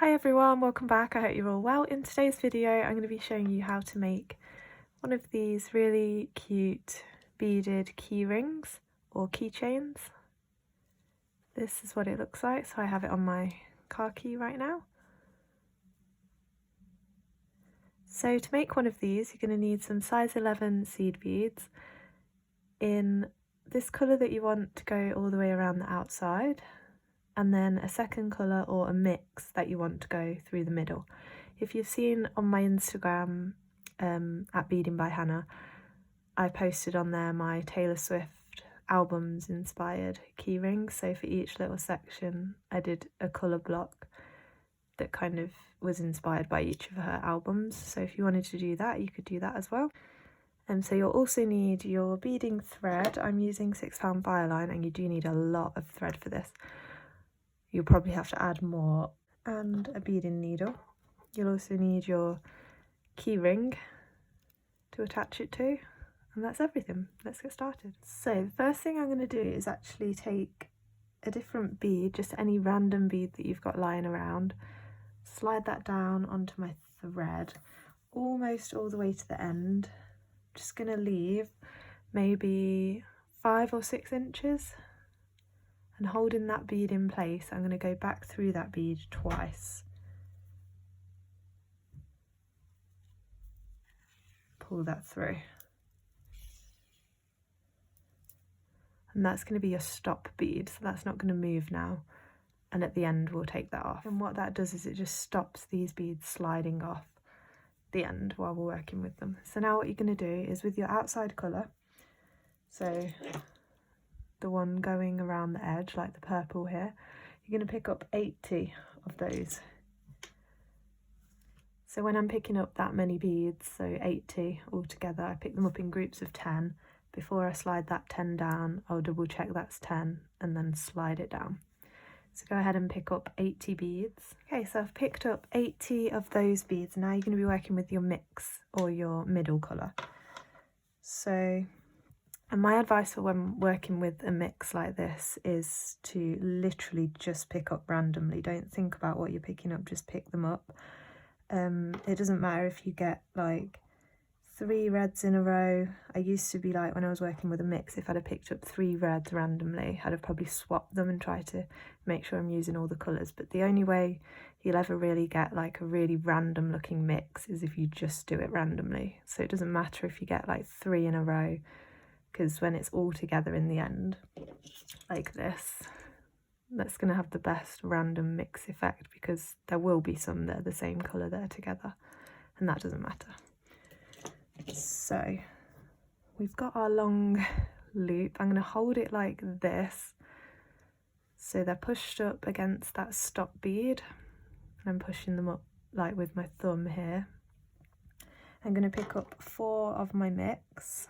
Hi everyone, welcome back. I hope you're all well. In today's video I'm going to be showing you how to make one of these really cute beaded key rings or keychains. This is what it looks like, so I have it on my car key right now. So to make one of these you're going to need some size 11 seed beads in this colour that you want to go all the way around the outside, and then a second colour or a mix that you want to go through the middle. If you've seen on my Instagram at Beading by Hannah, I posted on there my Taylor Swift albums inspired key rings. So for each little section I did a colour block that kind of was inspired by each of her albums. So if you wanted to do that, you could do that as well. So you'll also need your beading thread. I'm using 6 pound Fireline, and you do need a lot of thread for this. You'll probably have to add more, and a beading needle. You'll also need your key ring to attach it to, and that's everything. Let's get started. So the first thing I'm going to do is actually take a different bead, just any random bead that you've got lying around, slide that down onto my thread almost all the way to the end. I'm just going to leave maybe 5 or 6 inches. And holding that bead in place, I'm going to go back through that bead twice. Pull that through. And that's going to be your stop bead, so that's not going to move now. And at the end we'll take that off. And what that does is it just stops these beads sliding off the end while we're working with them. So now what you're going to do is with your outside colour, so the one going around the edge like the purple here, you're going to pick up 80 of those. So when I'm picking up that many beads, so 80 altogether, I pick them up in groups of 10. Before I slide that 10 down, I'll double check that's 10 and then slide it down. So go ahead and pick up 80 beads. Okay, so I've picked up 80 of those beads. Now you're going to be working with your mix or your middle colour. So, and my advice for when working with a mix like this is to literally just pick up randomly. Don't think about what you're picking up, just pick them up. It doesn't matter if you get like 3 reds in a row. I used to be like, when I was working with a mix, if I'd have picked up 3 reds randomly, I'd have probably swapped them and tried to make sure I'm using all the colours. But the only way you'll ever really get like a really random looking mix is if you just do it randomly. So it doesn't matter if you get like 3 in a row, because when it's all together in the end, like this, that's going to have the best random mix effect, because there will be some that are the same colour that are together, and that doesn't matter. So we've got our long loop. I'm going to hold it like this, so they're pushed up against that stop bead, and I'm pushing them up like with my thumb here. I'm going to pick up 4 of my mix.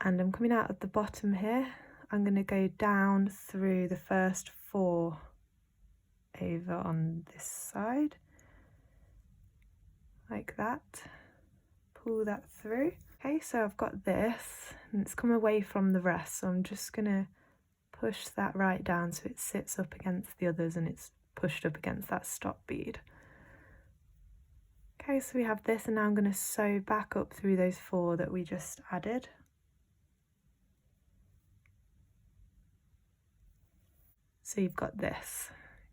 And I'm coming out at the bottom here. I'm going to go down through the first 4 over on this side, like that. Pull that through. Okay, so I've got this, and it's come away from the rest, so I'm just going to push that right down so it sits up against the others and it's pushed up against that stop bead. Okay, so we have this, and now I'm going to sew back up through those 4 that we just added. So you've got this.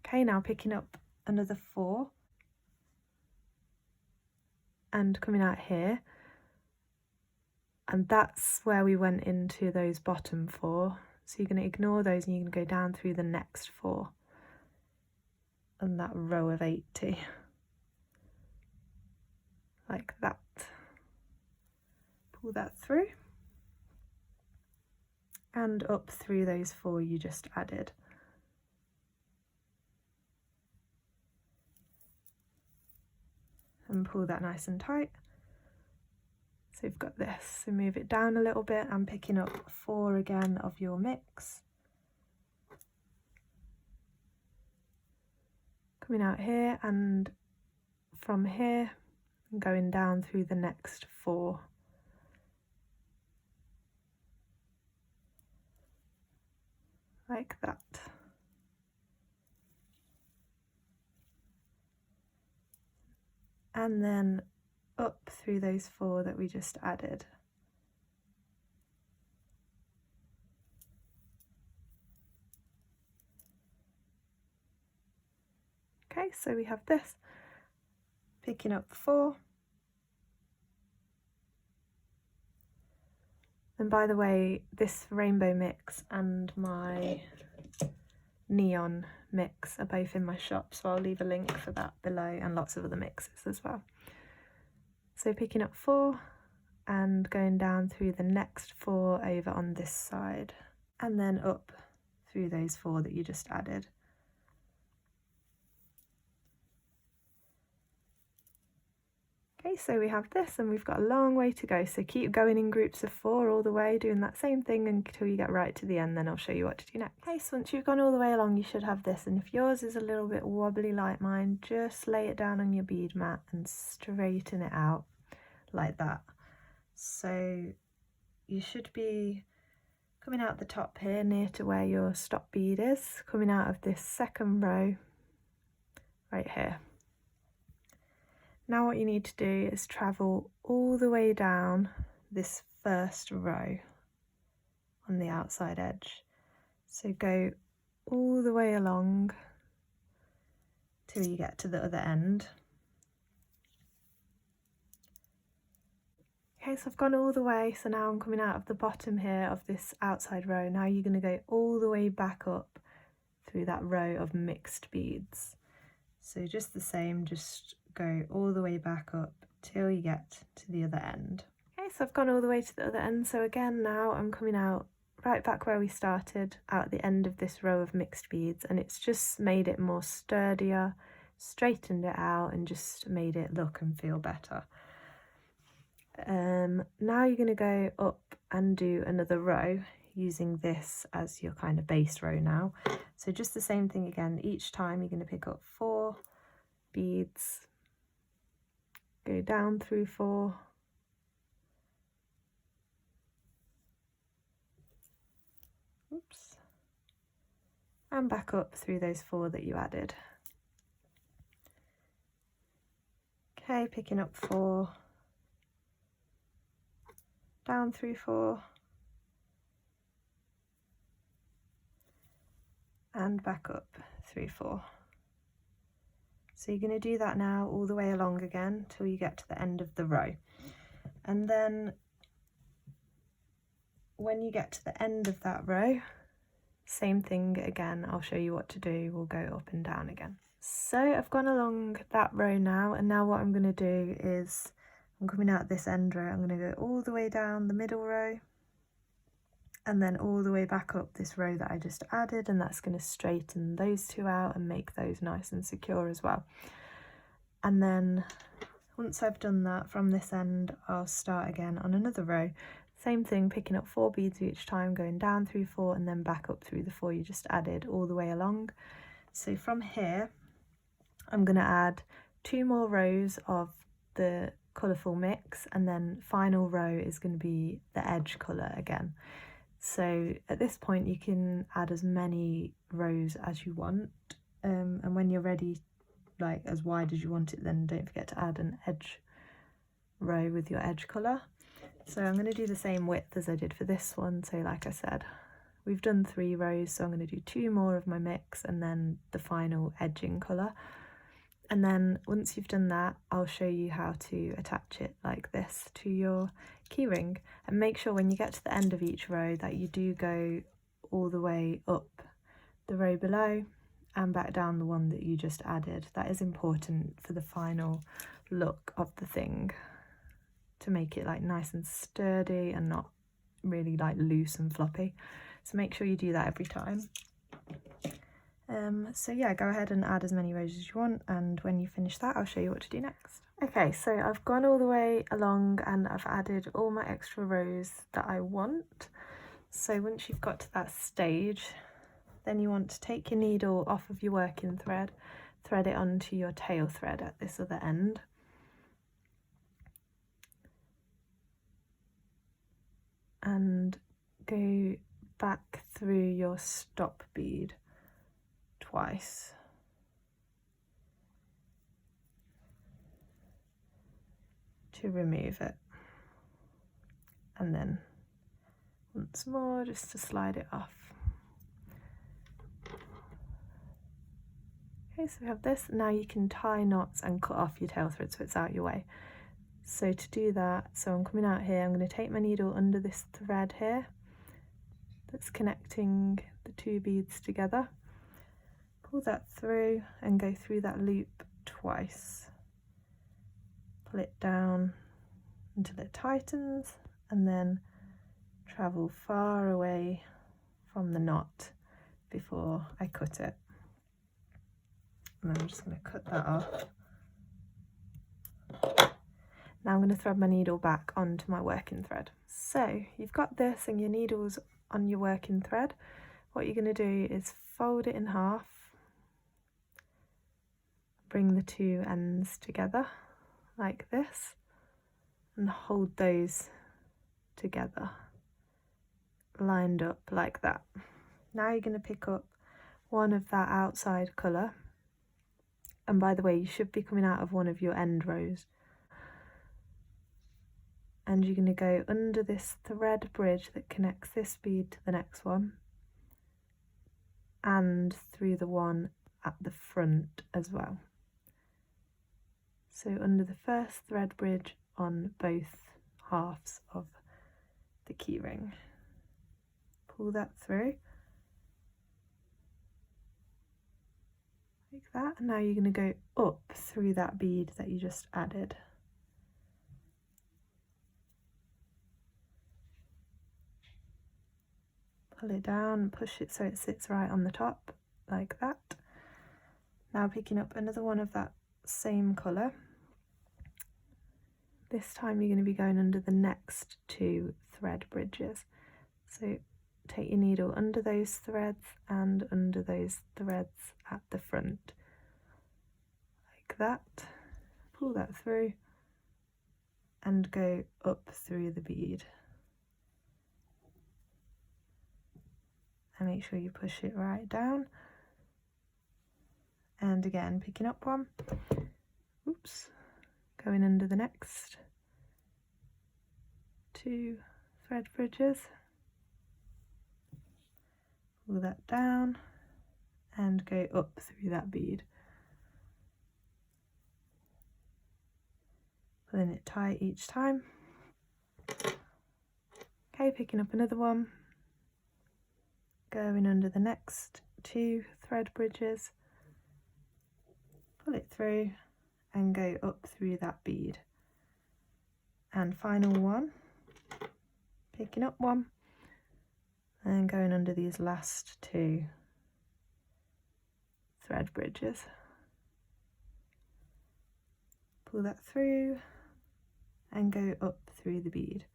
Okay, now picking up another 4 and coming out here, and that's where we went into those bottom 4. So you're going to ignore those and you're going to go down through the next 4 and that row of 80, like that. Pull that through and up through those 4 you just added. And pull that nice and tight. So you've got this, so move it down a little bit. I'm picking up 4 again of your mix. Coming out here, and from here, going down through the next 4. like that. And then up through those 4 that we just added. Okay, so we have this, picking up 4. And by the way, this rainbow mix and my neon mix are both in my shop, so I'll leave a link for that below, and lots of other mixes as well. So picking up 4 and going down through the next 4 over on this side, and then up through those 4 that you just added. Okay, so we have this, and we've got a long way to go, so keep going in groups of 4 all the way, doing that same thing until you get right to the end, then I'll show you what to do next. Okay, so once you've gone all the way along, you should have this, and if yours is a little bit wobbly like mine, just lay it down on your bead mat and straighten it out like that. So you should be coming out the top here near to where your stop bead is, coming out of this second row right here. Now what you need to do is travel all the way down this first row on the outside edge. So go all the way along till you get to the other end. Okay, so I've gone all the way, so now I'm coming out of the bottom here of this outside row. Now you're going to go all the way back up through that row of mixed beads. So just the same, just go all the way back up till you get to the other end. Okay, so I've gone all the way to the other end, so again now I'm coming out right back where we started, out at the end of this row of mixed beads, and it's just made it more sturdier, straightened it out, and just made it look and feel better. Now you're going to go up and do another row using this as your kind of base row now. So just the same thing again, each time you're going to pick up 4 beads, go down through 4, oops, and back up through those 4 that you added. Okay, picking up 4, down through 4, and back up through 4. So you're going to do that now all the way along again till you get to the end of the row. And then when you get to the end of that row, same thing again, I'll show you what to do, we'll go up and down again. So I've gone along that row now, and now what I'm going to do is, I'm coming out this end row, I'm going to go all the way down the middle row, and then all the way back up this row that I just added, and that's going to straighten those 2 out and make those nice and secure as well. And then once I've done that from this end, I'll start again on another row. Same thing, picking up 4 beads each time, going down through 4 and then back up through the 4 you just added all the way along. So from here, I'm going to add 2 more rows of the colourful mix, and then final row is going to be the edge colour again. So at this point you can add as many rows as you want, and when you're ready, like as wide as you want it, then don't forget to add an edge row with your edge colour. So I'm going to do the same width as I did for this one. So like I said, we've done 3 rows, so I'm going to do 2 more of my mix and then the final edging colour. And then once you've done that, I'll show you how to attach it like this to your keyring. And make sure when you get to the end of each row that you do go all the way up the row below and back down the one that you just added. That is important for the final look of the thing, to make it like nice and sturdy and not really like loose and floppy. So make sure you do that every time. So yeah, go ahead and add as many rows as you want, and when you finish that I'll show you what to do next. Okay, so I've gone all the way along and I've added all my extra rows that I want. So once you've got to that stage, then you want to take your needle off of your working thread, thread it onto your tail thread at this other end. And go back through your stop bead twice. To remove it. And then once more just to slide it off. Okay, so we have this. Now you can tie knots and cut off your tail thread so it's out your way. So to do that, so I'm coming out here, I'm going to take my needle under this thread here that's connecting the two beads together, pull that through and go through that loop twice. Pull it down until it tightens and then travel far away from the knot before I cut it. And then I'm just going to cut that off. Now I'm going to thread my needle back onto my working thread. So you've got this and your needle's on your working thread. What you're going to do is fold it in half, bring the two ends together like this, and hold those together, lined up like that. Now you're going to pick up one of that outside colour, and by the way, you should be coming out of one of your end rows. And you're going to go under this thread bridge that connects this bead to the next one, and through the one at the front as well. So under the first thread bridge on both halves of the keyring. Pull that through like that, and now you're going to go up through that bead that you just added. Pull it down, push it so it sits right on the top, like that. Now picking up another one of that same colour. This time you're going to be going under the next two thread bridges. So take your needle under those threads and under those threads at the front, like that. Pull that through and go up through the bead. And make sure you push it right down. And again, picking up one, oops, going under the next two thread bridges, pull that down and go up through that bead. Pulling it tight each time. Okay, picking up another one, going under the next two thread bridges, pull it through and go up through that bead. And final one, picking up one and going under these last two thread bridges. Pull that through and go up through the bead.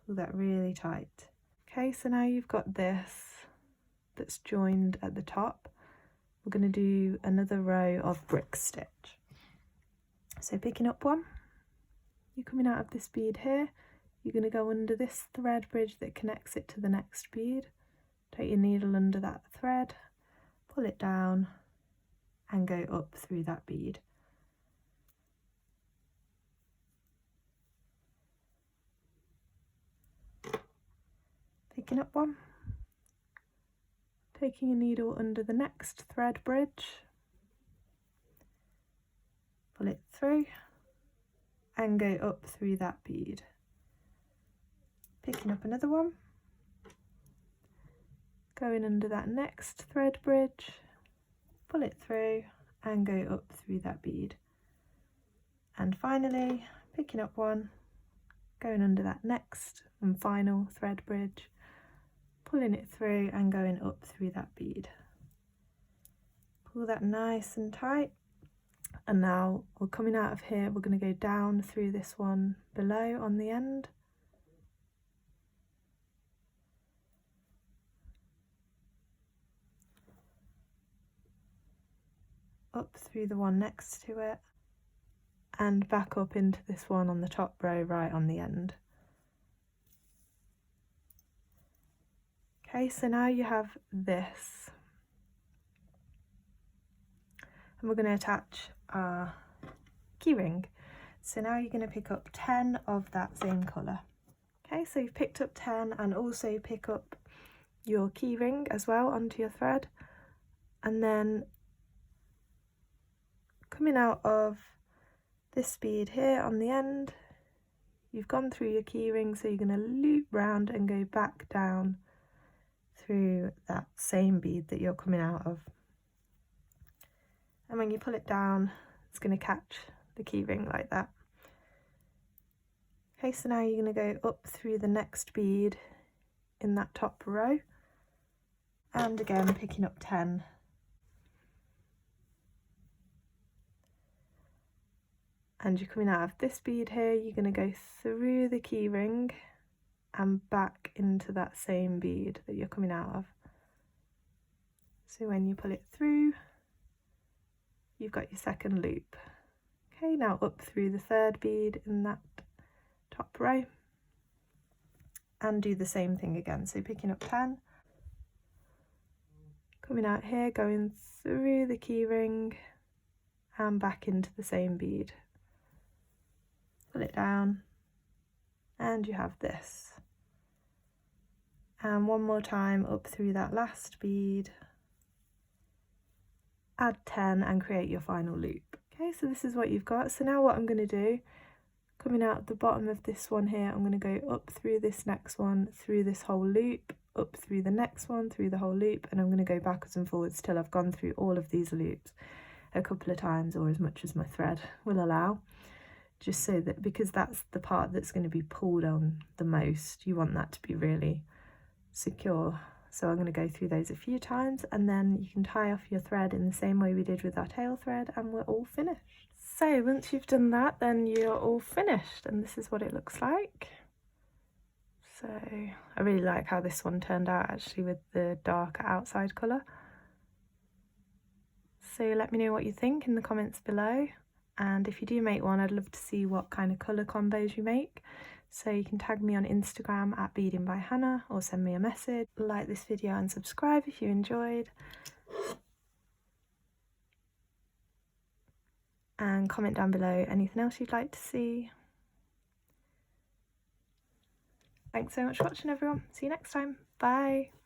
Pull that really tight. Okay, so now you've got this that's joined at the top. We're going to do another row of brick stitch. So picking up one, you're coming out of this bead here, you're going to go under this thread bridge that connects it to the next bead. Take your needle under that thread, pull it down and go up through that bead. Picking up one, taking a needle under the next thread bridge, pull it through and go up through that bead. Picking up another one, going under that next thread bridge, pull it through and go up through that bead. And finally, picking up one, going under that next and final thread bridge, pulling it through and going up through that bead. Pull that nice and tight. And now we're coming out of here, we're going to go down through this one below on the end. Up through the one next to it. And back up into this one on the top row right on the end. Okay, so now you have this. And we're going to attach our keyring. So now you're going to pick up 10 of that same colour. Okay, so you've picked up 10 and also pick up your keyring as well onto your thread. And then coming out of this bead here on the end, you've gone through your keyring, so you're going to loop round and go back down through that same bead that you're coming out of. And when you pull it down, it's going to catch the keyring like that. Okay, so now you're going to go up through the next bead in that top row, and again picking up 10. And you're coming out of this bead here, you're going to go through the keyring and back into that same bead that you're coming out of. So when you pull it through, you've got your second loop. Okay, now up through the third bead in that top row and do the same thing again. So picking up 10, coming out here, going through the keyring and back into the same bead. Pull it down and you have this. And one more time up through that last bead, add 10 and create your final loop. Okay, so this is what you've got. So now what I'm going to do, coming out the bottom of this one here, I'm going to go up through this next one, through this whole loop, up through the next one, through the whole loop, and I'm going to go backwards and forwards till I've gone through all of these loops a couple of times, or as much as my thread will allow, just so that, because that's the part that's going to be pulled on the most, you want that to be really secure. So I'm going to go through those a few times, and then you can tie off your thread in the same way we did with our tail thread, and we're all finished. So once you've done that, then you're all finished, and this is what it looks like. So I really like how this one turned out actually with the darker outside colour. So let me know what you think in the comments below, and if you do make one, I'd love to see what kind of colour combos you make. So you can tag me on Instagram at Beading by Hannah, or send me a message. Like this video and subscribe if you enjoyed. And comment down below anything else you'd like to see. Thanks so much for watching, everyone. See you next time. Bye.